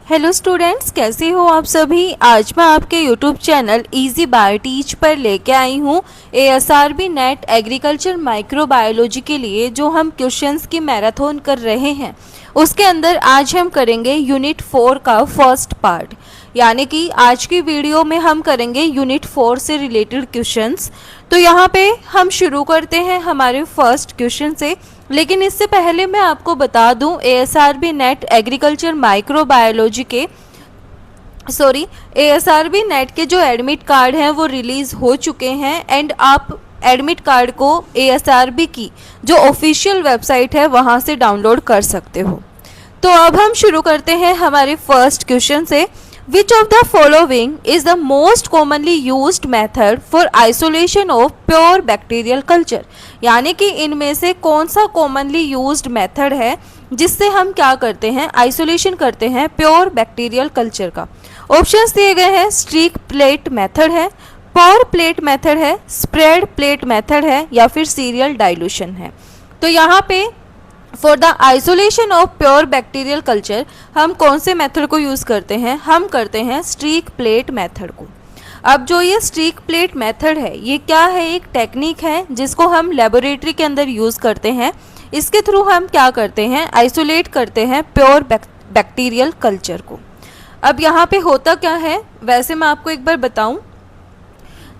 Hello students, कैसे हो आप सभी। आज मैं आपके YouTube channel easy bio teach पर लेके आई हूँ ASRB नेट एग्रीकल्चर माइक्रोबायोलॉजी के लिए जो हम क्वेश्चंस की मैराथन कर रहे हैं। उसके अंदर आज हम करेंगे यूनिट 4 का फर्स्ट पार्ट, यानी कि आज की वीडियो में हम करेंगे यूनिट 4 से रिलेटेड क्वेश्चंस। तो यहाँ पे हम शुरू करते हैं हमारे फर्स्ट क्वेश्चन से, लेकिन इससे पहले मैं आपको बता दूं ASRB नेट एग्रीकल्चर माइक्रोबायोलॉजी के ASRB नेट के जो एडमिट कार्ड हैं वो रिलीज़ हो चुके हैं एंड आप एडमिट कार्ड को ASRB की जो ऑफिशियल वेबसाइट है वहाँ से डाउनलोड कर सकते हो। तो अब हम शुरू करते हैं हमारे फर्स्ट क्वेश्चन से। Which of the following is the most commonly used method for isolation of pure bacterial culture? यानी कि इनमें से कौन सा commonly used method है जिससे हम क्या करते हैं, आइसोलेशन करते हैं प्योर बैक्टीरियल कल्चर का। ऑप्शंस दिए गए हैं, स्ट्रीक प्लेट मेथड है, पोर प्लेट मेथड है, स्प्रेड प्लेट मेथड है या फिर सीरियल डाइल्यूशन है। तो यहाँ पे for the isolation of pure bacterial culture हम कौन से मेथड को यूज़ करते हैं, हम करते हैं स्ट्रीक प्लेट मेथड को। अब जो ये स्ट्रीक प्लेट मेथड है ये क्या है, एक टेक्निक है जिसको हम लेबोरेटरी के अंदर यूज़ करते हैं। इसके थ्रू हम क्या करते हैं, आइसोलेट करते हैं प्योर बैक्टीरियल कल्चर को। अब यहाँ पे होता क्या है, वैसे मैं आपको एक बार बताऊँ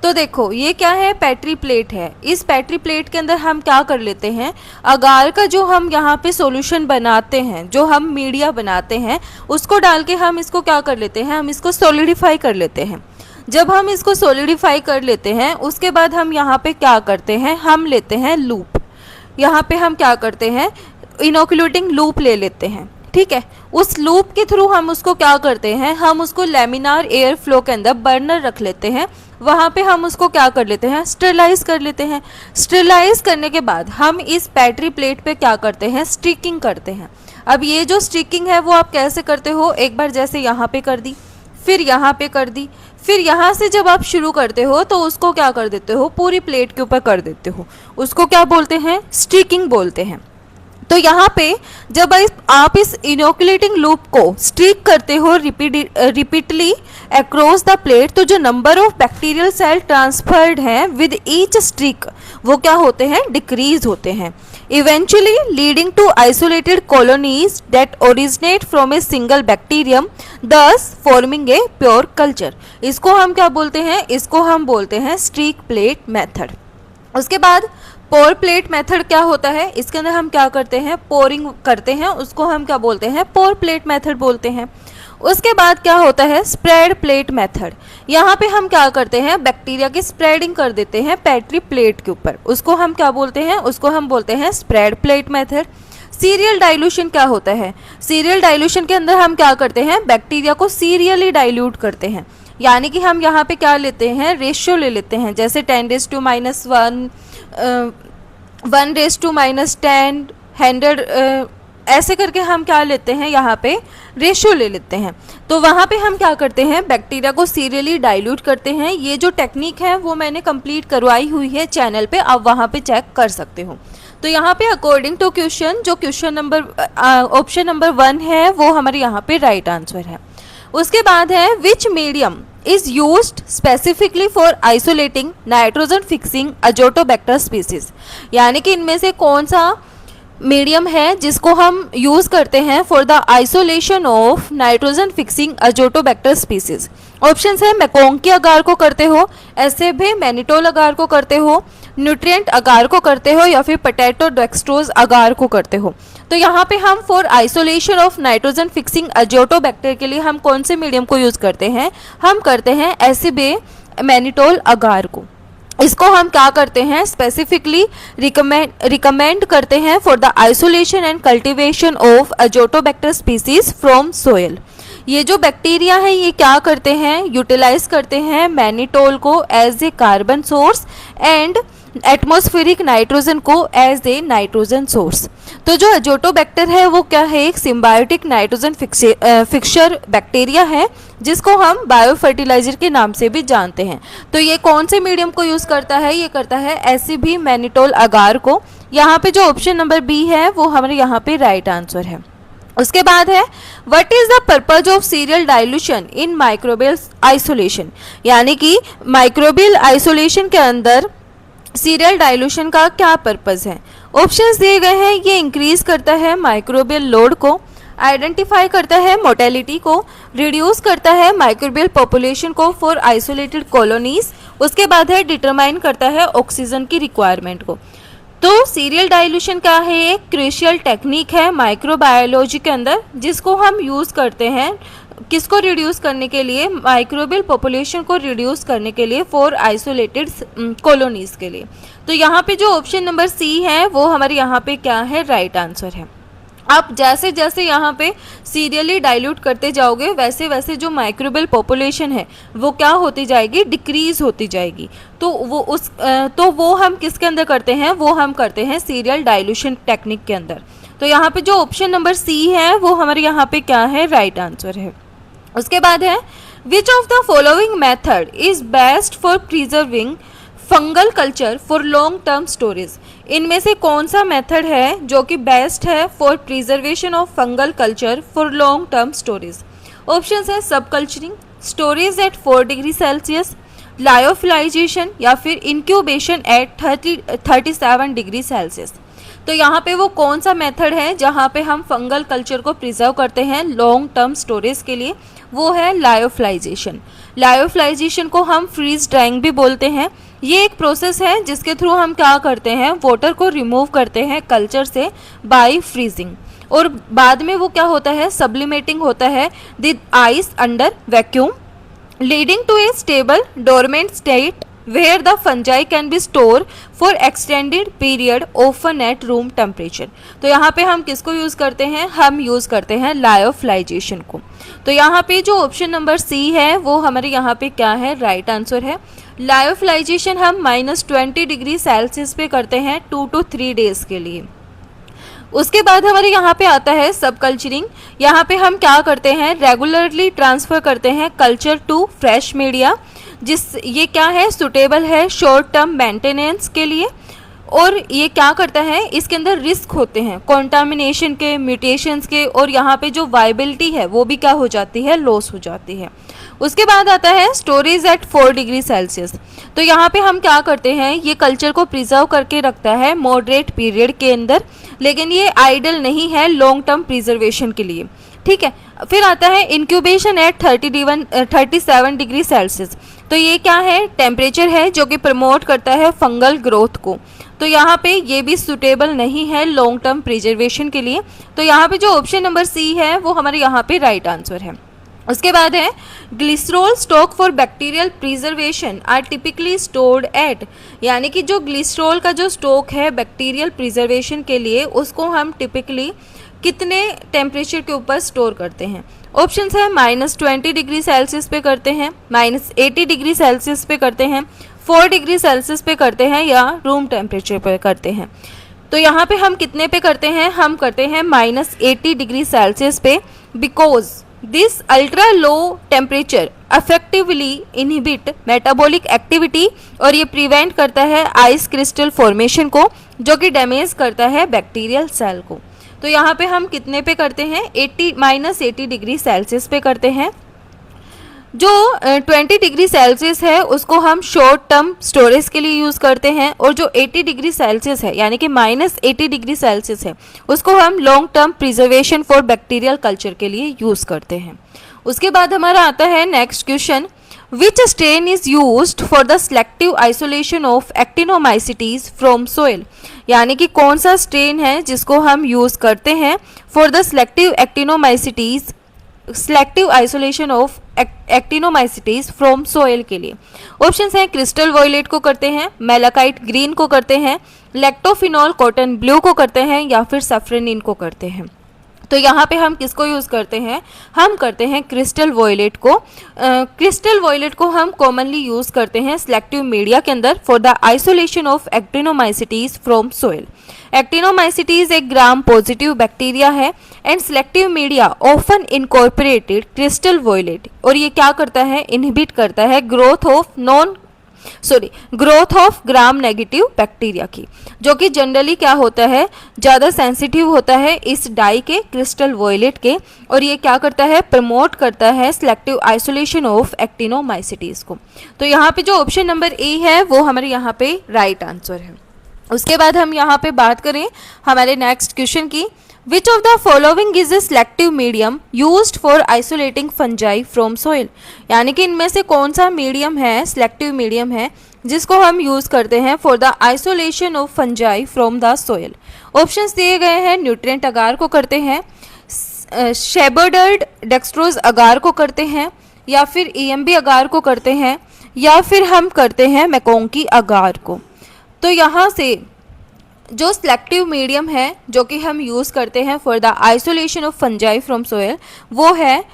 तो देखो ये क्या है, पेट्री प्लेट है। इस पेट्री प्लेट के अंदर हम क्या कर लेते हैं, अगार का जो हम यहाँ पे सॉल्यूशन बनाते हैं, जो हम मीडिया बनाते हैं, उसको डाल के हम इसको क्या कर लेते हैं, हम इसको सॉलिडिफाई कर लेते हैं। जब हम इसको सॉलिडिफाई कर लेते हैं उसके बाद हम यहाँ पे क्या करते हैं, हम लेते हैं लूप। यहाँ पे हम क्या करते हैं, इनोकुलेटिंग लूप ले लेते हैं, ठीक है। उस लूप के थ्रू हम उसको क्या करते हैं, हम उसको लेमिनार एयर फ्लो के अंदर बर्नर रख लेते हैं, वहाँ पे हम उसको क्या कर लेते हैं, स्टेरिलाइज कर लेते हैं। स्टेरिलाइज करने के बाद हम इस पेट्री प्लेट पे क्या करते हैं, स्टिकिंग करते हैं। अब ये जो स्टिकिंग है वो आप कैसे करते हो, एक बार जैसे यहाँ पे कर दी, फिर यहाँ पे कर दी, फिर यहाँ से जब आप शुरू करते हो तो उसको क्या कर देते हो, पूरी प्लेट के ऊपर कर देते हो। उसको क्या बोलते हैं, स्टिकिंग बोलते हैं। तो यहाँ पे जब आप इस इनोकुलेटिंग लूप को स्टिक करते हो रिपीटली अक्रॉस द प्लेट, तो जो number of bacterial cell transferred हैं विद ईच स्टिक वो क्या होते हैं, डिक्रीज होते हैं, eventually leading to isolated colonies that originate from a single bacterium, thus forming a pure culture. इसको हम क्या बोलते हैं, इसको हम बोलते हैं स्ट्रीक प्लेट मेथड। उसके बाद पोर प्लेट मेथड क्या होता है, इसके अंदर हम क्या करते हैं, पोरिंग करते हैं, उसको हम क्या बोलते हैं, पोर प्लेट मेथड बोलते हैं। उसके बाद क्या होता है, स्प्रेड प्लेट मेथड। यहाँ पे हम क्या करते हैं, बैक्टीरिया की स्प्रेडिंग कर देते हैं पेट्री प्लेट के ऊपर, उसको हम क्या बोलते हैं, उसको हम बोलते हैं spread plate method. Serial dilution क्या होता है, सीरियल डाइल्यूशन के अंदर हम क्या करते हैं, बैक्टीरिया को सीरियली डाइल्यूट करते हैं, यानी कि हम यहाँ पे क्या लेते हैं, रेशियो ले लेते हैं, जैसे 10⁻⁻1 1⁻10 100 ऐसे करके हम क्या लेते हैं, यहाँ पे रेशियो ले लेते हैं। तो वहाँ पे हम क्या करते हैं, बैक्टीरिया को सीरियली डाइल्यूट करते हैं। ये जो टेक्निक है वो मैंने कंप्लीट करवाई हुई है चैनल पे, आप वहाँ पे चेक कर सकते हो। तो यहाँ पे अकॉर्डिंग टू क्वेश्चन, जो क्वेश्चन नंबर ऑप्शन नंबर 1 है वो हमारे यहाँ पे राइट आंसर है। उसके बाद है विच medium is used specifically for isolating nitrogen fixing azotobacter species, यानी कि इनमें से कौन सा मीडियम है जिसको हम यूज़ करते हैं for the isolation of nitrogen fixing Azotobacter species. Options है, मैकोंग की अगार को करते हो, एसेबे मैनिटोल अगार को करते हो, न्यूट्रिएंट अगार को करते हो या फिर पोटैटो डेक्सट्रोज अगार को करते हो। तो यहाँ पे हम for isolation of nitrogen fixing Azotobacter के लिए हम कौन से मीडियम को यूज़ करते हैं, हम करते हैं एसेबे मैनिटोल अगार को। इसको हम क्या करते हैं, स्पेसिफिकली रिकमेंड करते हैं for the isolation and cultivation of Azotobacter species from soil. ये जो बैक्टीरिया है ये क्या करते हैं, यूटिलाइज करते हैं मैनिटोल को as a carbon source and atmospheric nitrogen को एज ए नाइट्रोजन सोर्स। तो जो अजोटोबैक्टर है वो क्या है, एक सिम्बायोटिक नाइट्रोजन फिक्सर बैक्टीरिया है जिसको हम बायो फर्टिलाइजर के नाम से भी जानते हैं। तो ये कौन से मीडियम को यूज़ करता है, ये करता है एसेबे मैनिटोल अगार को। यहाँ पे जो ऑप्शन नंबर बी है वो हमारे यहाँ पे राइट आंसर है। उसके बाद है what is the purpose of serial dilution in microbial isolation, यानी कि माइक्रोबियल आइसोलेशन के अंदर सीरियल डाइल्यूशन का क्या पर्पज है। ऑप्शंस दिए गए हैं, ये इंक्रीज करता है माइक्रोबियल लोड को, आइडेंटिफाई करता है मोटेलिटी को, रिड्यूस करता है माइक्रोबियल पॉपुलेशन को फॉर आइसोलेटेड कॉलोनीज, उसके बाद है डिटरमाइन करता है ऑक्सीजन की रिक्वायरमेंट को। तो सीरियल डाइल्यूशन क्या है, एक क्रूशियल टेक्निक है माइक्रोबायोलॉजी के अंदर जिसको हम यूज़ करते हैं किसको रिड्यूस करने के लिए, माइक्रोबियल पॉपुलेशन को रिड्यूस करने के लिए फॉर आइसोलेटेड कॉलोनीज के लिए। तो यहाँ पे जो ऑप्शन नंबर सी है वो हमारे यहाँ पे क्या है, राइट आंसर है। आप जैसे जैसे यहाँ पे सीरियली डाइल्यूट करते जाओगे वैसे वैसे जो माइक्रोबियल पॉपुलेशन है वो क्या होती जाएगी, डिक्रीज होती जाएगी। तो वो हम किसके अंदर करते हैं, वो हम करते हैं सीरियल डाइल्यूशन टेक्निक के अंदर। तो यहाँ पे जो ऑप्शन नंबर सी है वो हमारे यहाँ पे क्या है, राइट आंसर है। उसके बाद है which of the following method is best for preserving fungal culture for long term storage, इनमें से कौन सा मेथड है जो कि बेस्ट है for preservation of fungal culture for long term storage. Options है subculturing, storage at 4 degree Celsius, lyophilization या फिर इंक्यूबेशन एट 37 डिग्री सेल्सियस। तो यहाँ पे वो कौन सा मेथड है जहाँ पे हम फंगल कल्चर को प्रिजर्व करते हैं लॉन्ग टर्म स्टोरेज के लिए, वो है लायोफिलाइजेशन। लायोफिलाइजेशन को हम फ्रीज ड्राइंग भी बोलते हैं। ये एक प्रोसेस है जिसके थ्रू हम क्या करते हैं, वाटर को रिमूव करते हैं कल्चर से बाय फ्रीजिंग, और बाद में वो क्या होता है, सब्लिमेटिंग होता है the ice under vacuum leading to a stable dormant state where the fungi can be stored for extended period often at room temperature। तो यहाँ पे हम किसको यूज़ करते हैं, हम यूज़ करते हैं लायोफिलाइजेशन को। तो यहाँ पे जो ऑप्शन नंबर सी है वो हमारे यहाँ पे क्या है, राइट आंसर है। लायोफिलाइजेशन हम -20 डिग्री सेल्सियस पे करते हैं 2 to 3 डेज के लिए। उसके बाद हमारे यहाँ पे आता है सब कल्चरिंग। यहाँ पे हम क्या करते हैं, रेगुलरली ट्रांसफ़र करते हैं कल्चर टू फ्रेश मीडिया, ये क्या है, सुटेबल है शॉर्ट टर्म मेंटेनेंस के लिए। और ये क्या करता है, इसके अंदर रिस्क होते हैं कॉन्टामिनेशन के, म्यूटेशंस के, और यहाँ पे जो वाइबिलिटी है वो भी क्या हो जाती है, लॉस हो जाती है। उसके बाद आता है स्टोरेज एट 4 डिग्री सेल्सियस। तो यहाँ पे हम क्या करते हैं, ये कल्चर को प्रिजर्व करके रखता है मॉडरेट पीरियड के अंदर, लेकिन ये आइडल नहीं है लॉन्ग टर्म प्रिजर्वेशन के लिए, ठीक है। फिर आता है इंक्यूबेशन एट 37 डिग्री सेल्सियस। तो ये क्या है, टेम्परेचर है जो कि प्रमोट करता है फंगल ग्रोथ को। तो यहाँ पे ये भी सुटेबल नहीं है लॉन्ग टर्म प्रिजर्वेशन के लिए। तो यहाँ पे जो ऑप्शन नंबर सी है वो हमारे यहाँ पे राइट आंसर है। उसके बाद है glycerol stock for bacterial preservation are typically stored at, यानी कि जो ग्लिसरॉल का जो स्टॉक है बैक्टीरियल प्रिजर्वेशन के लिए उसको हम टिपिकली कितने टेम्परेचर के ऊपर स्टोर करते हैं। ऑप्शंस है -20 डिग्री सेल्सियस पे करते हैं, -80 डिग्री सेल्सियस पे करते हैं, 4 डिग्री सेल्सियस पे करते हैं, या रूम टेम्परेचर पे करते हैं। तो यहाँ पे हम कितने पे करते हैं, हम करते हैं -80 डिग्री सेल्सियस पे, because this ultra low temperature effectively inhibit metabolic activity, और ये प्रिवेंट करता है आइस क्रिस्टल फॉर्मेशन को जो कि डैमेज करता है बैक्टीरियल सेल को। तो यहाँ पे हम कितने पे करते हैं, -80 डिग्री सेल्सियस पे करते हैं। जो 20 डिग्री सेल्सियस है उसको हम शॉर्ट टर्म स्टोरेज के लिए यूज़ करते हैं, और जो 80 डिग्री सेल्सियस है यानी कि -80 डिग्री सेल्सियस है उसको हम long term preservation for bacterial culture के लिए यूज़ करते हैं। उसके बाद हमारा आता है next question, which strain is used for the selective isolation of actinomycetes from soil, यानी कि कौन सा स्ट्रेन है जिसको हम यूज़ करते हैं for the selective isolation of actinomycetes from soil के लिए। ऑप्शंस हैं क्रिस्टल वॉयलेट को करते हैं, मेलाकाइट ग्रीन को करते हैं, लैक्टोफिनॉल कॉटन ब्लू को करते हैं, या फिर सफ्रेनिन को करते हैं। तो यहाँ पे हम किसको यूज़ करते हैं, हम करते हैं क्रिस्टल वॉयलेट को। क्रिस्टल वॉयलेट को हम कॉमनली यूज़ करते हैं सिलेक्टिव मीडिया के अंदर for the isolation of actinomycetes from soil. Actinomycetes एक ग्राम पॉजिटिव बैक्टीरिया है and selective media often incorporated crystal violet, और ये क्या करता है, इनहिबिट करता है growth of non growth of gram negative bacteria की, जो कि जनरली क्या होता है, ज़्यादा सेंसिटिव होता है इस डाई के क्रिस्टल वॉयलेट के, और ये क्या करता है, प्रमोट करता है सिलेक्टिव आइसोलेशन ऑफ एक्टिनोमाइसिटीज को। तो यहाँ पे जो ऑप्शन नंबर ए है वो हमारे यहाँ पे राइट आंसर है। उसके बाद हम यहाँ पे बात करें हमारे नेक्स्ट क्वेश्चन की, विच of the following is A selective medium used for isolating fungi from soil, यानी कि इनमें से कौन सा मीडियम है, सिलेक्टिव मीडियम है, जिसको हम यूज़ करते हैं for the isolation of fungi from the soil. Options दिए गए हैं, न्यूट्रिएंट अगार को करते हैं, शेबर्डर्ड डेक्सट्रोज अगार को करते हैं, या फिर EMB अगार को करते हैं, या फिर हम करते हैं मैकोंकी अगार को। तो यहाँ से जो सिलेक्टिव मीडियम है जो कि हम यूज़ करते हैं for the isolation of fungi from soil, वो है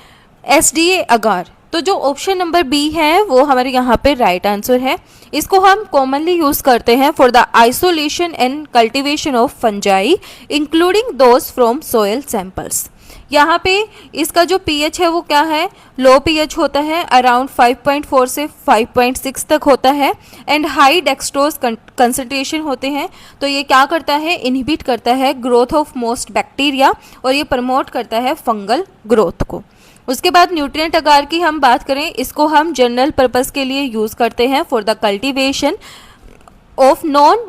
SDA अगार। तो जो ऑप्शन नंबर बी है वो हमारे यहाँ पे राइट आंसर है। इसको हम कॉमनली यूज़ करते हैं for the isolation and cultivation of fungi including those from soil samples. यहाँ पे इसका जो pH है वो क्या है, लो pH होता है, अराउंड 5.4 से 5.6 तक होता है, एंड हाई डेक्सट्रोज कंसंट्रेशन होते हैं। तो ये क्या करता है, इनहिबिट करता है ग्रोथ ऑफ मोस्ट बैक्टीरिया, और ये प्रमोट करता है फंगल ग्रोथ को। उसके बाद न्यूट्रिएंट अगार की हम बात करें, इसको हम जनरल पर्पस के लिए यूज़ करते हैं for the cultivation of non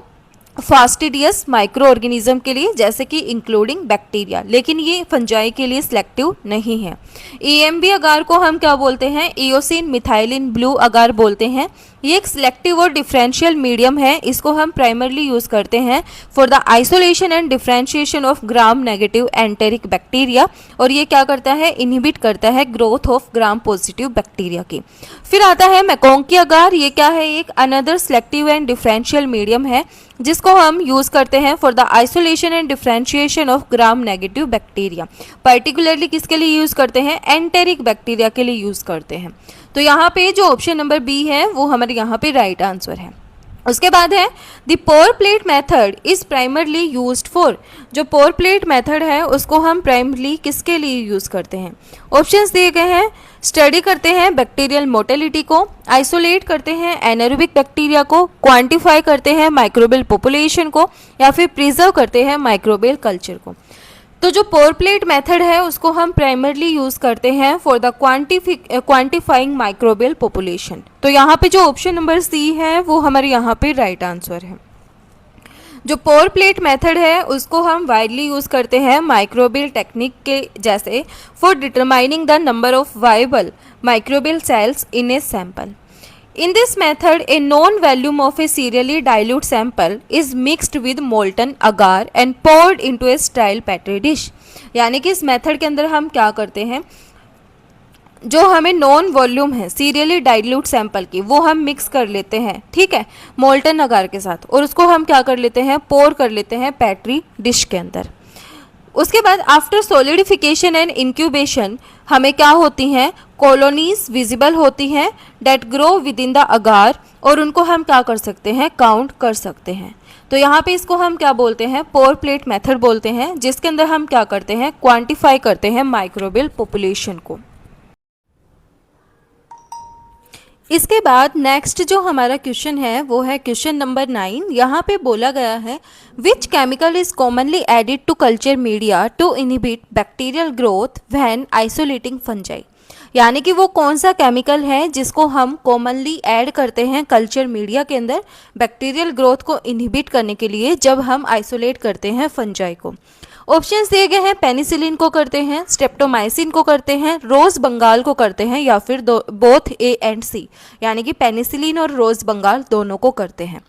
fastidious micro organism के लिए, जैसे कि इंक्लूडिंग बैक्टीरिया, लेकिन ये फंजाई के लिए सिलेक्टिव नहीं है। EMB अगार को हम क्या बोलते हैं, इयोसिन मिथाइलिन ब्लू अगार बोलते हैं। ये एक सिलेक्टिव और डिफरेंशियल मीडियम है, इसको हम प्राइमरली यूज़ करते हैं for the isolation and differentiation of gram negative enteric bacteria, और ये क्या करता है, इनहिबिट करता है growth of gram positive bacteria की। फिर आता है मैकोंकी अगार, ये क्या है, एक another selective and differential medium है जिसको हम यूज़ करते हैं for the isolation and differentiation of gram negative bacteria. Particularly किसके लिए यूज़ करते हैं, एंटेरिक बैक्टीरिया के लिए यूज़ करते हैं। तो यहाँ पे जो ऑप्शन नंबर बी है वो हमारे यहाँ पे राइट आंसर है। उसके बाद है the pour plate method is primarily used for, जो पोर प्लेट मेथड है उसको हम प्राइमरली किसके लिए यूज़ करते हैं। ऑप्शंस दिए गए हैं, स्टडी करते हैं बैक्टीरियल मोटेलिटी को, आइसोलेट करते हैं एनारोबिक बैक्टीरिया को, क्वांटिफाई करते हैं माइक्रोबियल पॉपुलेशन को, या फिर प्रिजर्व करते हैं माइक्रोबियल कल्चर को। तो जो पोर प्लेट मेथड है उसको हम प्राइमरली यूज़ करते हैं for the quantifying microbial population. तो यहाँ पे जो ऑप्शन नंबर सी है वो हमारे यहाँ पे राइट आंसर है। जो पोर प्लेट मेथड है उसको हम वाइडली यूज़ करते हैं माइक्रोबियल टेक्निक के जैसे for determining the number of viable microbial cells in a sample. In this method, a known volume of a serially dilute sample is mixed with molten agar and poured into a sterile petri dish। यानी कि इस method के अंदर हम क्या करते हैं, जो हमें नॉन वॉल्यूम है सीरियली डाइल्यूट सैंपल की वो हम मिक्स कर लेते हैं, ठीक है, मोल्टन अगार के साथ, और उसको हम क्या कर लेते हैं, पोर कर लेते हैं पेट्री डिश के अंदर। उसके बाद आफ्टर सॉलिडिफिकेशन एंड इंक्यूबेशन हमें क्या होती हैं, कॉलोनीज विजिबल होती हैं that grow within the agar, और उनको हम क्या कर सकते हैं, काउंट कर सकते हैं। तो यहाँ पे इसको हम क्या बोलते हैं, पोर प्लेट मेथड बोलते हैं, जिसके अंदर हम क्या करते हैं, क्वांटिफाई करते हैं माइक्रोबियल पॉपुलेशन को। इसके बाद नेक्स्ट जो हमारा क्वेश्चन है वो है क्वेश्चन नंबर 9। यहाँ पे बोला गया है which chemical is commonly added to culture media to inhibit bacterial growth when isolating fungi, यानी कि वो कौन सा केमिकल है जिसको हम कॉमनली ऐड करते हैं कल्चर मीडिया के अंदर बैक्टीरियल ग्रोथ को इनहिबिट करने के लिए जब हम आइसोलेट करते हैं फंजाई को। ऑप्शंस दिए गए हैं, पेनिसिलिन को करते हैं, स्ट्रेप्टोमाइसिन को करते हैं, रोज बंगाल को करते हैं, या फिर बोथ ए एंड सी, यानी कि पेनिसिलिन और रोज बंगाल दोनों को करते हैं।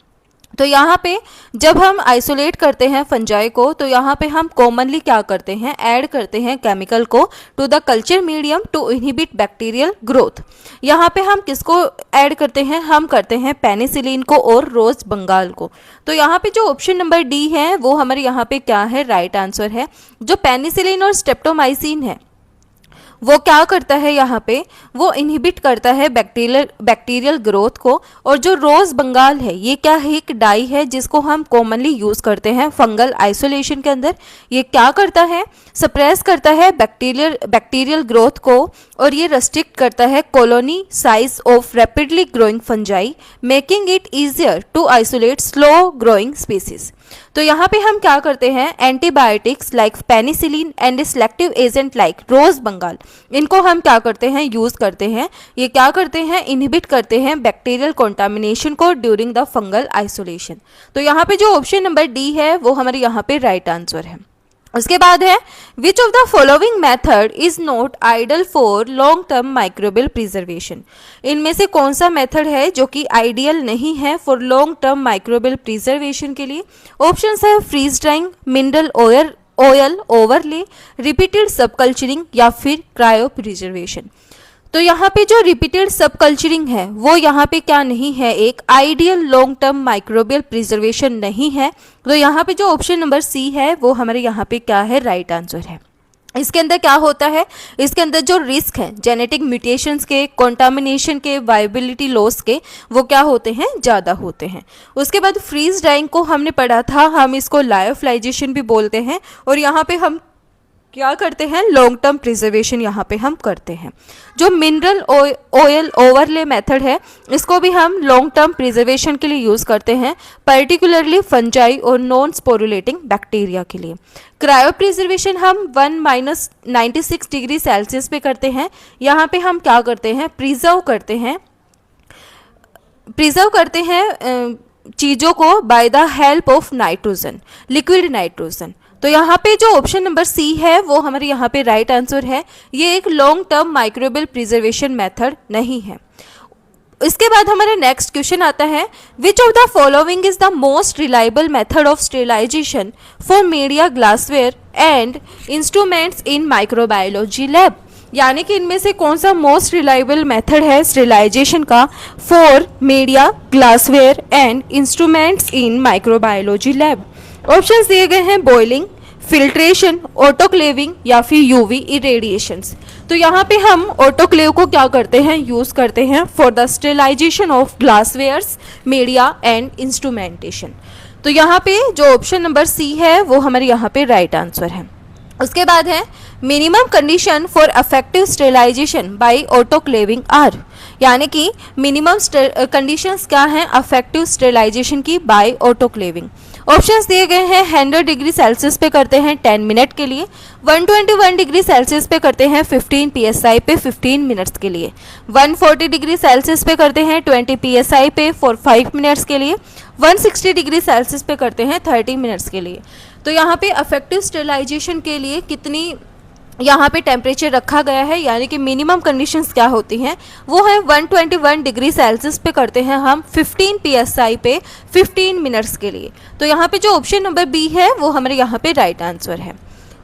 तो यहाँ पे जब हम आइसोलेट करते हैं फंजाई को तो यहाँ पे हम कॉमनली क्या करते हैं, ऐड करते हैं केमिकल को to the culture medium to inhibit bacterial growth. यहाँ पे हम किसको ऐड करते हैं, हम करते हैं पेनिसिलिन को और रोज बंगाल को। तो यहाँ पे जो ऑप्शन नंबर डी है वो हमारे यहाँ पे क्या है, राइट आंसर है। जो पेनिसिलिन और स्ट्रेप्टोमाइसिन है वो क्या करता है यहाँ पे, वो इनहिबिट करता है बैक्टीरियल ग्रोथ को। और जो रोज बंगाल है ये क्या है, एक डाई है जिसको हम कॉमनली यूज करते हैं फंगल आइसोलेशन के अंदर। ये क्या करता है, सप्रेस करता है बैक्टीरियल ग्रोथ को, और ये रेस्ट्रिक्ट करता है colony size of rapidly growing fungi, making it easier to isolate slow growing species. तो यहाँ पे हम क्या करते हैं, antibiotics like penicillin and selective agent like rose bengal, इनको हम क्या करते हैं, यूज करते हैं। ये क्या करते हैं, इनहिबिट करते हैं बैक्टीरियल कंटामिनेशन को ड्यूरिंग द फंगल आइसोलेशन। तो यहाँ पे जो ऑप्शन नंबर डी है वो हमारे यहाँ पे राइट आंसर है। उसके बाद है which of the following method is not ideal for long term microbial preservation. इनमें से कौन सा मेथड है जो कि आइडियल नहीं है for long term microbial preservation के लिए। ऑप्शंस है freeze drying, mineral oil overlay, repeated subculturing या फिर क्रायो प्रिजर्वेशन। तो यहाँ पे जो रिपीटेड सब कल्चरिंग है वो यहाँ पे क्या नहीं है, एक ideal long term microbial preservation नहीं है। तो यहाँ पे जो ऑप्शन नंबर सी है वो हमारे यहाँ पे क्या है, राइट आंसर है। इसके अंदर क्या होता है, इसके अंदर जो रिस्क है जेनेटिक म्यूटेशंस के, कंटामिनेशन के, वायबिलिटी लॉस के, वो क्या होते हैं, ज़्यादा होते हैं। उसके बाद फ्रीज ड्राइंग को हमने पढ़ा था, हम इसको लायोफिलाइजेशन भी बोलते हैं, और यहाँ पे हम क्या करते हैं, लॉन्ग टर्म प्रिजर्वेशन यहाँ पे हम करते हैं। जो मिनरल ऑयल ओवरले मेथड है इसको भी हम लॉन्ग टर्म प्रिजर्वेशन के लिए यूज़ करते हैं, पर्टिकुलरली फंजाई और नॉन स्पोरुलेटिंग बैक्टीरिया के लिए। क्रायो प्रिजर्वेशन हम 1-96 डिग्री सेल्सियस पे करते हैं। यहाँ पे हम क्या करते हैं, प्रिजर्व करते हैं चीज़ों को bye the help of nitrogen, liquid nitrogen. तो यहाँ पे जो ऑप्शन नंबर सी है वो हमारे यहाँ पे राइट आंसर है। ये एक long term microbial preservation method नहीं है। इसके बाद हमारा नेक्स्ट क्वेश्चन आता है, which of the following is the most reliable method of sterilization for media, glassware and instruments in microbiology lab. यानी कि इनमें से कौन सा मोस्ट रिलायबल मेथड है स्टेरिलाइजेशन का for media, glassware and instruments in microbiology lab. Options दिए गए हैं बॉइलिंग, फिल्ट्रेशन, ऑटोक्लेविंग या फिर यूवी इरेडिएशंस। तो यहाँ पे हम ऑटोक्लेव को क्या करते हैं, यूज करते हैं for the sterilization of glasswares, media and instrumentation. तो यहाँ पे जो ऑप्शन नंबर सी है वो हमारे यहाँ पे राइट आंसर है। उसके बाद है minimum condition for effective sterilization by autoclaving are. यानी कि मिनिमम कंडीशंस क्या हैं अफेक्टिव स्टेरिलाइजेशन की बाय ऑटोक्लेविंग। ऑप्शंस दिए गए हैं 100 डिग्री सेल्सियस पे करते हैं 10 मिनट के लिए, 121 डिग्री सेल्सियस पे करते हैं 15 psi पे 15 मिनट्स के लिए, 140 डिग्री सेल्सियस पे करते हैं 20 psi पे फॉर 5 मिनट्स के लिए, 160 डिग्री सेल्सियस पे करते हैं 30 मिनट्स के लिए। तो यहाँ पे अफेक्टिव स्टेरिलाइजेशन के लिए कितनी यहाँ पे टेम्परेचर रखा गया है, यानी कि मिनिमम कंडीशंस क्या होती हैं, वो है 121 डिग्री सेल्सियस पे करते हैं हम 15 psi पे 15 मिनट्स के लिए। तो यहाँ पे जो ऑप्शन नंबर बी है वो हमारे यहाँ पे राइट आंसर है।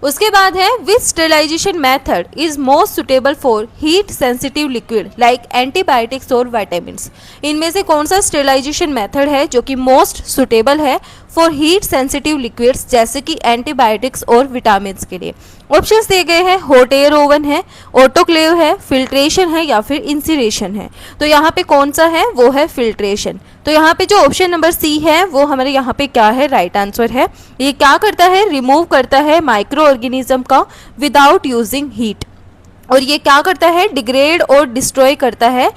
उसके बाद है which sterilization method is most suitable for heat sensitive liquid like antibiotics और विटामिन्स। इनमें से कौन सा स्टेरिलाइजेशन मेथड है जो कि मोस्ट सुटेबल है फॉर हीट सेंसिटिव लिक्विड्स जैसे कि एंटीबायोटिक्स और विटामिन्स के लिए। ऑप्शंस दिए गए हैं हॉट एयर ओवन है, ऑटोक्लेव है, फिल्ट्रेशन है या फिर इंसिरेशन है। तो यहाँ पे कौन सा है, वो है फिल्ट्रेशन। तो यहाँ पे जो ऑप्शन नंबर सी है वो हमारे यहाँ पे क्या है, राइट आंसर है। ये क्या करता है, रिमूव करता है माइक्रो ऑर्गेनिज्म का विदाउट यूजिंग हीट, और ये क्या करता है, डिग्रेड और डिस्ट्रॉय करता है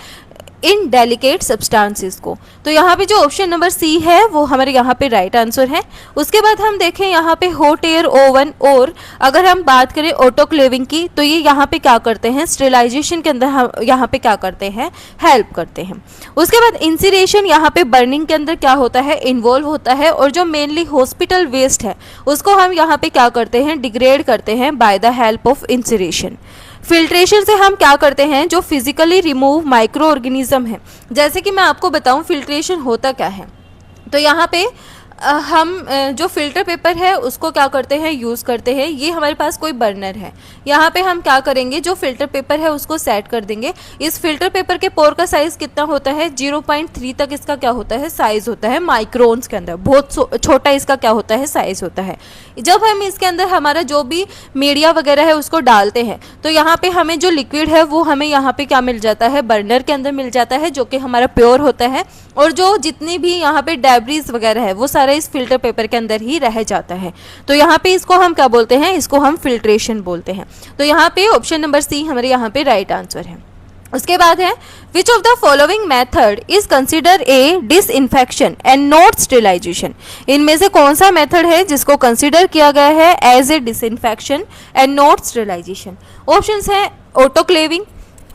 इन डेलिकेट सब्सटेंसेस को। तो यहाँ पे जो ऑप्शन नंबर सी है वो हमारे यहाँ पे राइट आंसर है। उसके बाद हम देखें यहाँ पे हॉट एयर ओवन, और अगर हम बात करें ऑटोक्लेविंग की तो ये यहाँ पे क्या करते हैं, स्टेरिलाइजेशन के अंदर हम यहाँ पे क्या करते हैं, हेल्प करते हैं। उसके बाद इंसिरेशन यहाँ पे बर्निंग के अंदर क्या होता है, इन्वॉल्व होता है, और जो मेनली हॉस्पिटल वेस्ट है उसको हम यहाँ पे क्या करते हैं, डिग्रेड करते हैं by the help of incineration. Filtration से हम क्या करते हैं, जो फिजिकली रिमूव माइक्रो ऑर्गेनिज्म है। जैसे कि मैं आपको बताऊं फिल्ट्रेशन होता क्या है, तो यहाँ पे हम जो फ़िल्टर पेपर है उसको क्या करते हैं, यूज़ करते हैं। ये हमारे पास कोई बर्नर है, यहाँ पे हम क्या करेंगे, जो फ़िल्टर पेपर है उसको सेट कर देंगे। इस फ़िल्टर पेपर के पोर का साइज़ कितना होता है, 0.3 तक इसका क्या होता है, साइज़ होता है माइक्रोन्स के अंदर, बहुत छोटा इसका क्या होता है, साइज़ होता है। जब हम इसके अंदर हमारा जो भी मीडिया वगैरह है उसको डालते हैं तो यहाँ पे हमें जो लिक्विड है वो हमें यहाँ पे क्या मिल जाता है, बर्नर के अंदर मिल जाता है, जो कि हमारा प्योर होता है। और जो जितनी भी यहाँ पे डेब्रीज वगैरह है वो सारा इस फिल्टर पेपर के अंदर ही रह जाता है। तो यहाँ पे इसको हम क्या बोलते हैं, इसको हम फिल्ट्रेशन बोलते हैं। तो यहाँ पे ऑप्शन नंबर सी हमारे यहाँ पे राइट आंसर है। उसके बाद है which of the following method is consider a disinfection and not sterilization. इनमें से कौन सा मेथड है जिसको कंसिडर किया गया है as a disinfection and not sterilization. Options हैं autoclaving,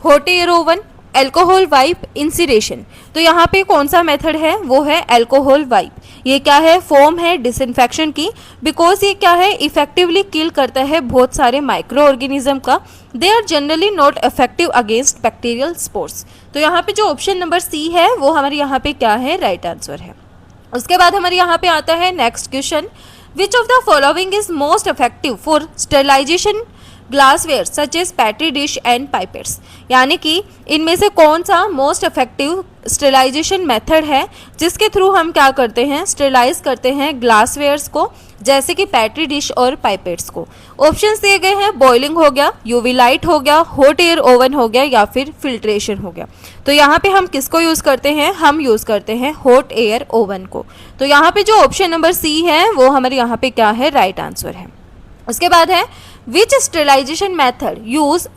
hot air oven, alcohol wipe, incineration. तो यहाँ पे कौन सा मेथड है, वो है एल्कोहल वाइप। ये क्या है, फॉर्म है डिसइंफेक्शन की, बिकॉज ये क्या है, इफेक्टिवली किल करता है बहुत सारे माइक्रो ऑर्गेनिज्म का। They are generally not effective against bacterial spores. तो यहाँ पे जो ऑप्शन नंबर सी है वो हमारे यहाँ पे क्या है, राइट आंसर है। उसके बाद हमारे यहाँ पे आता है next question, which of the following is most effective for sterilization glassware such as petri dish and pipettes. यानी कि इनमें से कौन सा मोस्ट इफेक्टिव स्टेरिलाइजेशन मेथड है जिसके थ्रू हम क्या करते हैं, स्टेरिलाइज करते हैं ग्लासवेयर्स को, जैसे कि पैट्री डिश और पाइपेट्स को। ऑप्शंस दिए गए हैं, बॉइलिंग हो गया, यूवी लाइट हो गया, हॉट एयर ओवन हो गया या फिर फिल्ट्रेशन हो गया। तो यहाँ पे हम किसको यूज़ करते हैं, हम यूज़ करते हैं हॉट एयर ओवन को। तो यहाँ पे जो ऑप्शन नंबर सी है वो हमारे यहाँ पे क्या है, राइट आंसर है। उसके बाद है which sterilization method use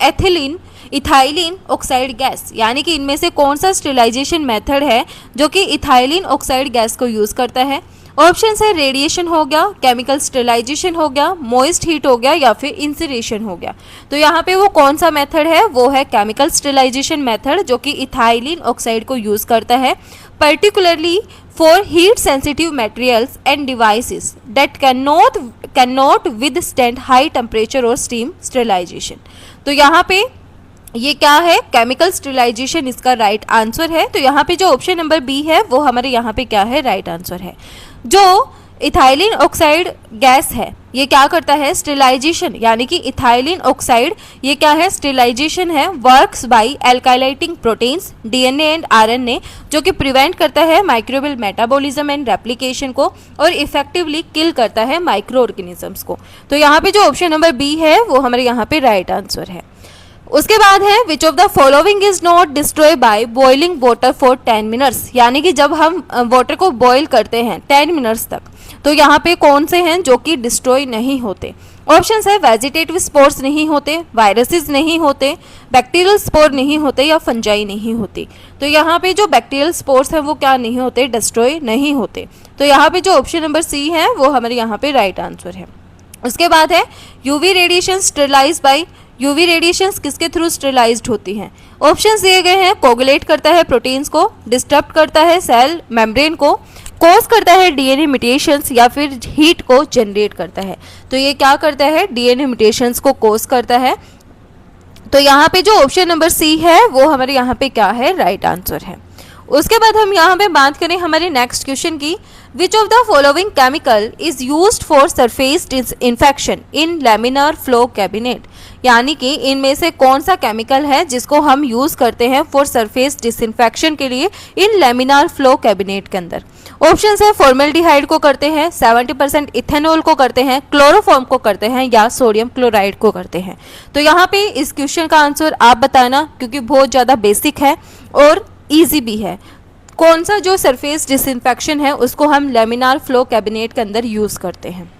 ethylene oxide gas. यानी कि इनमें से कौन सा स्टेरिलाइजेशन मेथड है जो कि इथाइलिन ऑक्साइड गैस को यूज़ करता है। ऑप्शन है रेडिएशन हो गया, केमिकल स्टेरिलाइजेशन हो गया, मॉइस्ट हीट हो गया या फिर इंसिरेशन हो गया। तो यहाँ पे वो कौन सा मेथड है, वो है केमिकल स्टेरिलाइजेशन मेथड, जो कि इथाइलिन ऑक्साइड को यूज़ करता है, particularly for heat sensitive materials end devices that can not withstand high temperature और स्टीम स्टेरिलाइजेशन। तो यहाँ पे ये क्या है, केमिकल स्टेरिलाइजेशन इसका राइट आंसर है। तो यहाँ पे जो ऑप्शन नंबर बी है वो हमारे यहाँ पे क्या है, राइट आंसर है। जो इथाइलिन ऑक्साइड गैस है ये क्या करता है, स्टेरिलाइजेशन, यानी कि इथाइलिन ऑक्साइड ये क्या है, स्टेरिलाइजेशन है, works by alkylating proteins DNA and RNA, जो कि प्रिवेंट करता है माइक्रोबियल मेटाबॉलिज्म एंड रेप्लिकेशन को और इफेक्टिवली किल करता है माइक्रो ऑर्गेनिजम्स को। तो यहाँ पे जो ऑप्शन नंबर बी है वो हमारे यहाँ पे राइट आंसर है। उसके बाद है which of the following is not destroy by boiling water for 10 minutes. यानी कि जब हम वाटर को बॉईल करते हैं 10 मिनट्स तक, तो यहाँ पे कौन से हैं जो कि डिस्ट्रॉय नहीं होते। ऑप्शंस है वेजिटेटिव स्पोर्स नहीं होते, वायरसेस नहीं होते, बैक्टीरियल स्पोर नहीं होते या फंजाई नहीं होती। तो यहाँ पे जो बैक्टीरियल स्पोर्स हैं वो क्या नहीं होते, डिस्ट्रॉय नहीं होते। तो यहाँ पे जो ऑप्शन नंबर सी है वो हमारे यहाँ पे राइट आंसर है। उसके बाद है UV radiation sterilize by, UV radiations किसके थ्रू स्टेरिलाइज्ड होती हैं। ऑप्शंस दिए गए हैं, कोगुलेट करता है प्रोटीन्स को, डिस्टर्ब करता है सेल मेम्ब्रेन को, कॉज करता है डीएनए म्यूटेशंस या फिर हीट को जनरेट करता है। तो ये क्या करता है, डीएनए म्यूटेशंस को कॉज करता है। तो यहाँ पे जो ऑप्शन नंबर सी है वो हमारे यहाँ पे क्या है, राइट आंसर है। उसके बाद हम यहाँ पे बात करें हमारे नेक्स्ट क्वेश्चन की, विच of the following chemical is used for surface disinfection in laminar flow cabinet. यानी कि इनमें से कौन सा केमिकल है जिसको हम यूज़ करते हैं फॉर सरफेस डिसइंफेक्शन के लिए इन लैमिनार फ्लो कैबिनेट के अंदर। ऑप्शंस है फॉर्मेल्डिहाइड को करते हैं, 70% इथेनॉल को करते हैं, क्लोरोफॉर्म को करते हैं या सोडियम क्लोराइड को करते हैं। तो यहाँ पे इस क्वेश्चन का आंसर आप बताना, क्योंकि बहुत ज़्यादा बेसिक है और ईजी भी है। कौन सा जो सरफेस डिसइंफेक्शन है उसको हम लैमिनार फ्लो कैबिनेट के अंदर यूज़ करते हैं।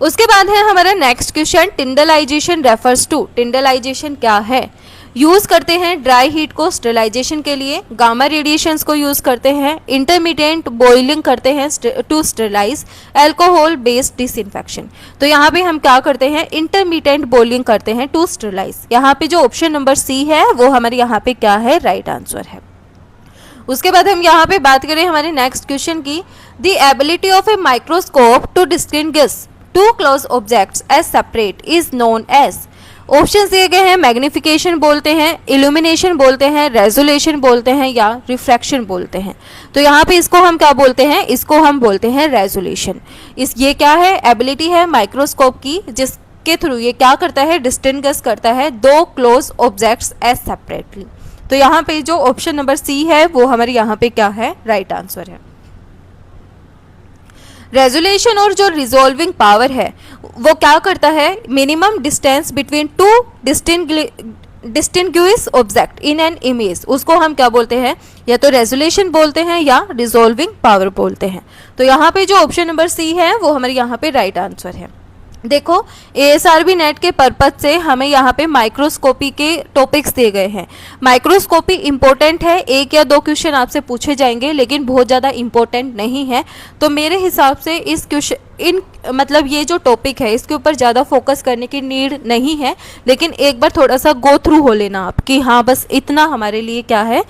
उसके बाद है हमारा नेक्स्ट क्वेश्चन, टिंडलाइजेशन रेफर्स टू। टिंडलाइजेशन क्या है, यूज़ करते हैं ड्राई हीट को स्टेरिलाइजेशन के लिए, गामा रेडिएशंस को यूज़ करते हैं, इंटरमीडिएट बॉइलिंग करते हैं to sterilize, alcohol based disinfection. तो यहाँ पे हम क्या करते हैं, इंटरमीडिएट बॉइलिंग करते हैं टू स्टेरिलाइज। यहाँ पे जो ऑप्शन नंबर सी है वो हमारे यहाँ पे क्या है, राइट आंसर है। उसके बाद हम यहाँ पे बात करें हमारे नेक्स्ट क्वेश्चन की, the ability of a microscope to distinguish two close objects as separate is known as. Option दिए गए हैं, मैग्निफिकेशन बोलते हैं, इल्यूमिनेशन बोलते हैं, रेजोल्यूशन बोलते हैं या रिफ्रैक्शन बोलते हैं। तो यहाँ पे इसको हम क्या बोलते हैं, इसको हम बोलते हैं रेजोल्यूशन। ये क्या है, एबिलिटी है माइक्रोस्कोप की जिसके थ्रू ये क्या करता है, डिस्टिंग्विश करता है दो क्लोज ऑब्जेक्ट्स एज सेपरेटली। तो यहाँ पे जो ऑप्शन नंबर सी है वो हमारे यहाँ पे क्या है, राइट आंसर है। रेजोल्यूशन और जो रिजोल्विंग पावर है वो क्या करता है, minimum distance between two distinguish object in an image, उसको हम क्या बोलते हैं, या तो रेजोल्यूशन बोलते हैं या रिजोल्विंग पावर बोलते हैं। तो यहाँ पे जो ऑप्शन नंबर सी है वो हमारे यहाँ पे राइट आंसर है। देखो ASRB नेट के पर्पज से हमें यहाँ पे माइक्रोस्कोपी के टॉपिक्स दिए गए हैं। माइक्रोस्कोपी इंपॉर्टेंट है, एक या दो क्वेश्चन आपसे पूछे जाएंगे लेकिन बहुत ज़्यादा इंपॉर्टेंट नहीं है। तो मेरे हिसाब से इस क्वेश्चन मतलब ये जो टॉपिक है इसके ऊपर ज़्यादा फोकस करने की नीड नहीं है, लेकिन एक बार थोड़ा सा गो थ्रू हो लेना आप कि हाँ बस इतना हमारे लिए क्या है,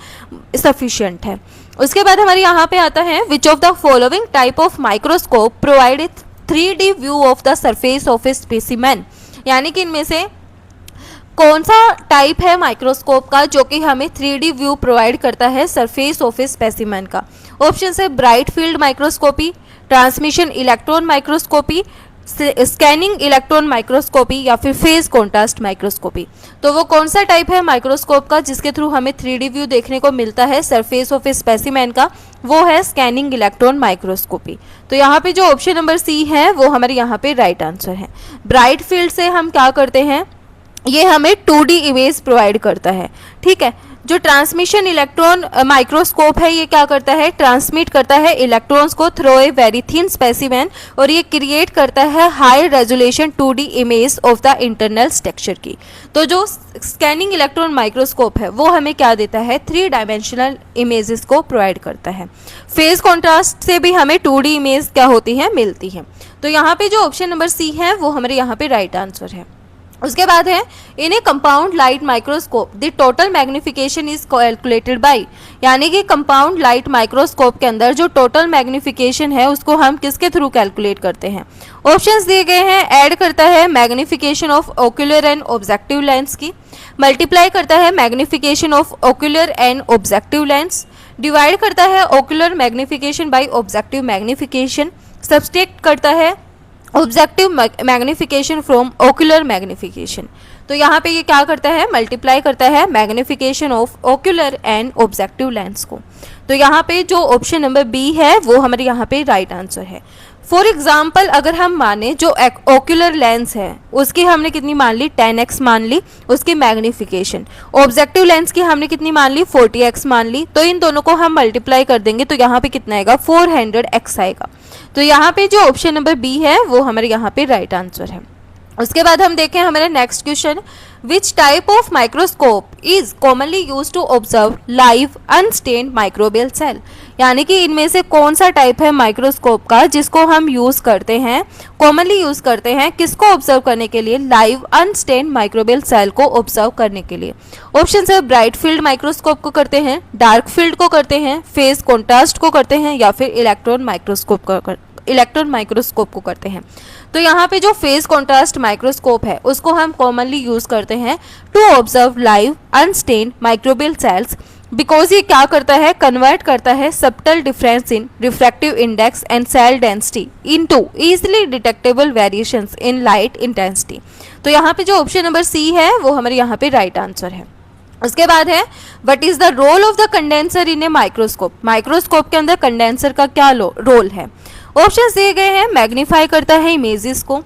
सफिशिएंट है। उसके बाद हमारे यहाँ पे आता है, which of the following type of microscope provide 3D view of the surface of A specimen, यानी कि इनमें से कौन सा टाइप है माइक्रोस्कोप का जो कि हमें 3D व्यू प्रोवाइड करता है सरफेस ऑफ ए स्पेसिमेन का। ऑप्शन है bright field microscopy, transmission electron microscopy, scanning electron microscopy या फिर फेज कॉन्ट्रास्ट माइक्रोस्कोपी। तो वो कौन सा टाइप है माइक्रोस्कोप का जिसके थ्रू हमें 3D व्यू देखने को मिलता है सरफेस ऑफ ए स्पेसिमेन का, वो है स्कैनिंग इलेक्ट्रॉन माइक्रोस्कोपी। तो यहाँ पे जो ऑप्शन नंबर सी है वो हमारे यहाँ पे राइट आंसर है। ब्राइट फील्ड से हम क्या करते हैं, ये हमें 2D इमेज प्रोवाइड करता है, ठीक है। जो ट्रांसमिशन इलेक्ट्रॉन माइक्रोस्कोप है ये क्या करता है, ट्रांसमिट करता है इलेक्ट्रॉन्स को through a very thin specimen और ये क्रिएट करता है high resolution 2D image of the internal structure की। तो जो स्कैनिंग इलेक्ट्रॉन माइक्रोस्कोप है वो हमें क्या देता है, 3 डायमेंशनल इमेजेस को प्रोवाइड करता है। फेज कॉन्ट्रास्ट से भी हमें 2D इमेज क्या होती है, मिलती है। तो यहाँ पे जो ऑप्शन नंबर सी है वो हमारे यहाँ पे राइट आंसर है। उसके बाद है, in a compound light microscope the total magnification is calculated by, यानी कि कंपाउंड लाइट माइक्रोस्कोप के अंदर जो टोटल मैग्निफिकेशन है उसको हम किसके थ्रू कैलकुलेट करते हैं। ऑप्शंस दिए गए हैं, ऐड करता है magnification of ocular and objective lens की, मल्टीप्लाई करता है magnification of ocular and objective lens, divide करता है ocular magnification bye objective magnification, subtract करता है objective magnification from ocular magnification. तो यहाँ पे ये क्या करता है, मल्टीप्लाई करता है magnification of ocular and objective lens को। तो यहाँ पे जो ऑप्शन नंबर बी है वो हमारे यहाँ पे राइट आंसर है। फॉर एग्जाम्पल अगर हम माने जो ओक्यूलर लेंस है उसकी हमने कितनी मान ली, 10x मान ली उसकी मैग्निफिकेशन, ऑब्जेक्टिव लेंस की हमने कितनी मान ली, 40x मान ली। तो इन दोनों को हम मल्टीप्लाई कर देंगे तो यहाँ पे कितना आएगा, 400x आएगा। तो यहाँ पे जो ऑप्शन नंबर बी है वो हमारे यहाँ पे राइट आंसर है। उसके बाद हम देखें हमारा next question, which type of microscope is commonly use to observe live unstained microbial cell, यानी कि इनमें से कौन सा टाइप है माइक्रोस्कोप का जिसको हम यूज करते हैं, कॉमनली यूज करते हैं किसको ऑब्जर्व करने के लिए, लाइव अनस्टेन्ड माइक्रोबियल सेल को ऑब्जर्व करने के लिए। ऑप्शन है ब्राइट फील्ड माइक्रोस्कोप को करते हैं, डार्क फील्ड को करते हैं, फेज कॉन्ट्रास्ट को करते हैं या फिर इलेक्ट्रॉन माइक्रोस्कोप को करते हैं। तो यहाँ पे जो फेज कॉन्ट्रास्ट माइक्रोस्कोप है उसको हम कॉमनली यूज करते हैं to observe live unstained microbial cells, because ये क्या करता है, कन्वर्ट करता है subtle difference in refractive index and cell density into easily detectable variations in light intensity. तो यहाँ पे जो ऑप्शन नंबर सी है वो हमारे यहाँ पे राइट आंसर है। उसके बाद है, what is the role of the condenser in a microscope, microscope के अंदर कंडेंसर का क्या रोल है। ऑप्शंस दिए गए हैं, मैग्नीफाई करता है इमेजेस को,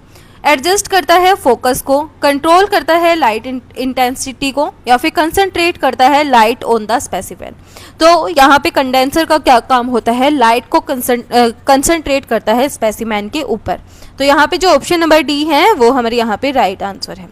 एडजस्ट करता है फोकस को, कंट्रोल करता है लाइट इंटेंसिटी को या फिर कंसंट्रेट करता है लाइट ऑन द स्पेसिमेन। तो यहाँ पे कंडेंसर का क्या काम होता है, लाइट को कंसंट्रेट करता है स्पेसिमेन के ऊपर। तो यहाँ पे जो ऑप्शन नंबर डी है वो हमारे यहाँ पे राइट आंसर है।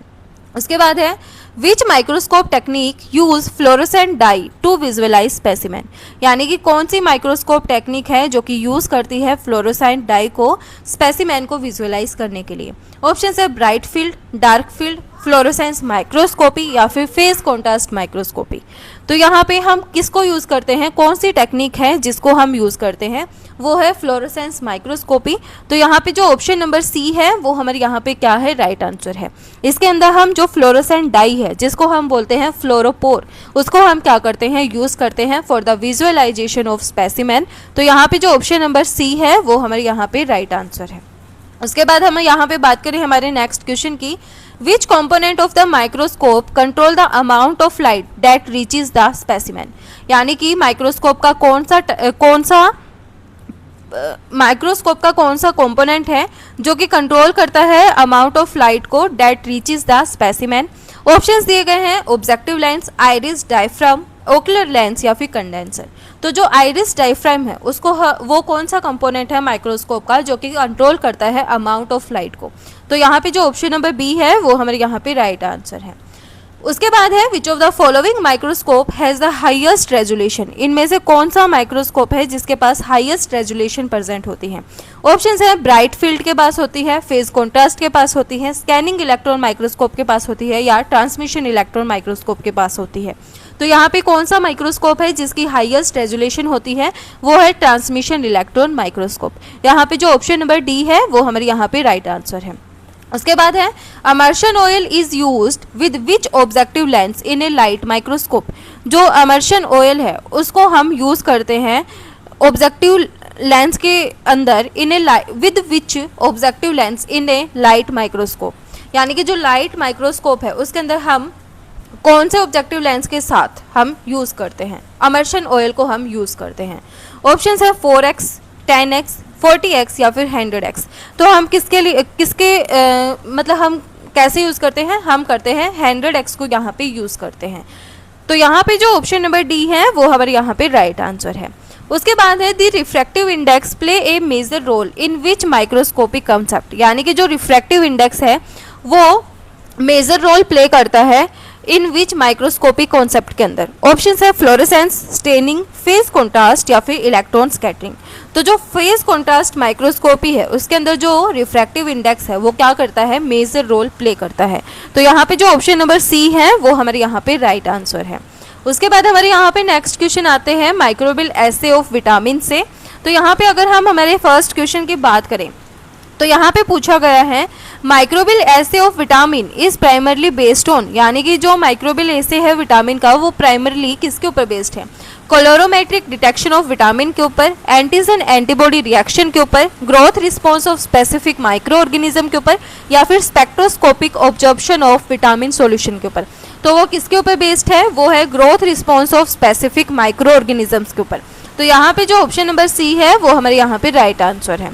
उसके बाद है, which microscope technique use fluorescent dye to visualise specimen, यानी कि कौन सी माइक्रोस्कोप टेक्निक है जो कि यूज करती है फ्लोरोसेंट डाई को स्पेसिमेन को विजुअलाइज करने के लिए। ऑप्शन है bright field, dark field, fluorescence microscopy या फिर फेस कॉन्ट्रास्ट माइक्रोस्कोपी। तो यहाँ पे हम किसको यूज़ करते हैं, कौन सी टेक्निक है जिसको हम यूज़ करते हैं, वो है फ्लोरोसेंस माइक्रोस्कोपी। तो यहाँ पे जो ऑप्शन नंबर सी है वो हमारे यहाँ पे क्या है, राइट आंसर है। इसके अंदर हम जो फ्लोरोसेंट डाई है जिसको हम बोलते हैं फ्लोरोपोर, उसको हम क्या करते हैं, यूज़ करते हैं for the visualization of specimen. तो यहाँ पे जो ऑप्शन नंबर सी है वो हमारे यहाँ पे राइट आंसर है। उसके बाद हम यहाँ पे बात करें हमारे नेक्स्ट क्वेश्चन की, which component of the microscope control the amount of light that reaches the specimen. यानी कि माइक्रोस्कोप का कौन सा कंपोनेंट है जो कि कंट्रोल करता है अमाउंट ऑफ लाइट को that reaches the specimen. Options दिए गए हैं objective lens, iris, diaphragm, ocular lens या फिर कंडेंसर। तो जो आइरिस डायफ्राम है उसको वो कौन सा कंपोनेंट है माइक्रोस्कोप का जो कि कंट्रोल करता है अमाउंट ऑफ लाइट को। तो यहाँ पे जो ऑप्शन नंबर बी है वो हमारे यहाँ पे राइट आंसर है। उसके बाद है which of the following microscope has the highest resolution. इनमें से कौन सा माइक्रोस्कोप है जिसके पास हाईएस्ट रेजोल्यूशन प्रेजेंट होती है। ऑप्शंस है ब्राइट फील्ड के पास होती है, फेज कॉन्ट्रास्ट के पास होती है, स्कैनिंग इलेक्ट्रॉन माइक्रोस्कोप के पास होती है या ट्रांसमिशन इलेक्ट्रॉन माइक्रोस्कोप के पास होती है। तो यहाँ पे कौन सा माइक्रोस्कोप है जिसकी हाईएस्ट रेजोल्यूशन होती है, वो है ट्रांसमिशन इलेक्ट्रॉन माइक्रोस्कोप। यहाँ पे जो ऑप्शन नंबर डी है वो हमारे यहाँ पे राइट आंसर है। उसके बाद है immersion oil is used with which objective lens in a light microscope. जो अमर्शन ऑयल है उसको हम यूज़ करते हैं ऑब्जेक्टिव लेंस के अंदर in a with which objective lens in a light microscope. यानी कि जो लाइट माइक्रोस्कोप है उसके अंदर हम कौन से ऑब्जेक्टिव लेंस के साथ हम यूज़ करते हैं, अमर्शन ऑयल को हम यूज़ करते हैं। ऑप्शंस है 4x, 10x, 40x या फिर 100x। तो हम मतलब हम कैसे यूज़ करते हैं, हम करते हैं 100x को यहाँ पे यूज़ करते हैं। तो यहाँ पे जो ऑप्शन नंबर डी है वो हमारे यहाँ पे राइट आंसर है। उसके बाद है the refractive index play a major role in which microscopic concept. यानी कि जो रिफ्रैक्टिव इंडेक्स है वो मेजर रोल प्ले करता है इन विच माइक्रोस्कोपिक कॉन्सेप्ट के अंदर। ऑप्शंस है फ्लोरेसेंस, स्टेनिंग, फेज कॉन्ट्रास्ट या फिर इलेक्ट्रॉन स्कैटरिंग। तो जो फेज कॉन्ट्रास्ट माइक्रोस्कोपी है उसके अंदर जो रिफ्रैक्टिव इंडेक्स है वो क्या करता है, मेजर रोल प्ले करता है। तो यहाँ पे जो ऑप्शन नंबर सी है वो हमारे यहाँ पे राइट आंसर है। उसके बाद हमारे यहाँ पे नेक्स्ट क्वेश्चन आते हैं माइक्रोबियल एसे ऑफ विटामिन से। तो यहाँ पे अगर हम हमारे फर्स्ट क्वेश्चन की बात करें तो यहाँ पे पूछा गया है microbial assay of vitamin is primarily based on. यानी कि जो माइक्रोबियल एसे है विटामिन का वो प्राइमरली किसके ऊपर बेस्ड है, कोलोरोमेट्रिक डिटेक्शन ऑफ विटामिन के ऊपर, एंटीजन एंटीबॉडी रिएक्शन के ऊपर, growth response of specific micro organism के ऊपर या फिर spectroscopic absorption of vitamin solution के ऊपर। तो वो किसके ऊपर बेस्ड है, वो है growth response of specific micro organisms के ऊपर। तो यहाँ पे जो ऑप्शन नंबर सी है वो हमारे यहाँ पे राइट आंसर है।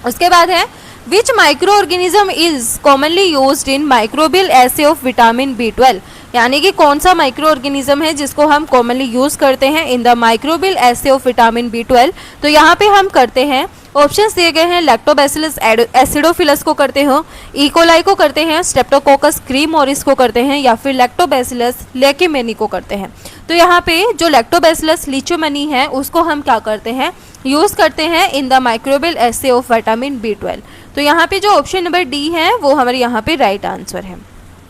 उसके बाद है which microorganism is commonly used in microbial assay of vitamin B12। यानी कि कौन सा माइक्रो ऑर्गेनिज्म है जिसको हम कॉमनली यूज करते हैं in the microbial assay of vitamin B12। तो यहाँ पे हम करते हैं, ऑप्शंस दिए गए हैं लैक्टोबैसिलस एसिडोफिलस को करते हो, इकोलाई को करते हैं, स्ट्रेप्टोकोकस क्रीमोरिस को करते हैं या फिर लैक्टोबैसिलस लेकेमेनी को करते हैं। तो यहाँ पे जो लैक्टोबैसिलस लीचोमेनी है उसको हम क्या करते हैं, यूज़ करते हैं in the microbial assay of vitamin B12। तो यहाँ पे जो ऑप्शन नंबर डी है वो हमारे यहाँ पे राइट आंसर है।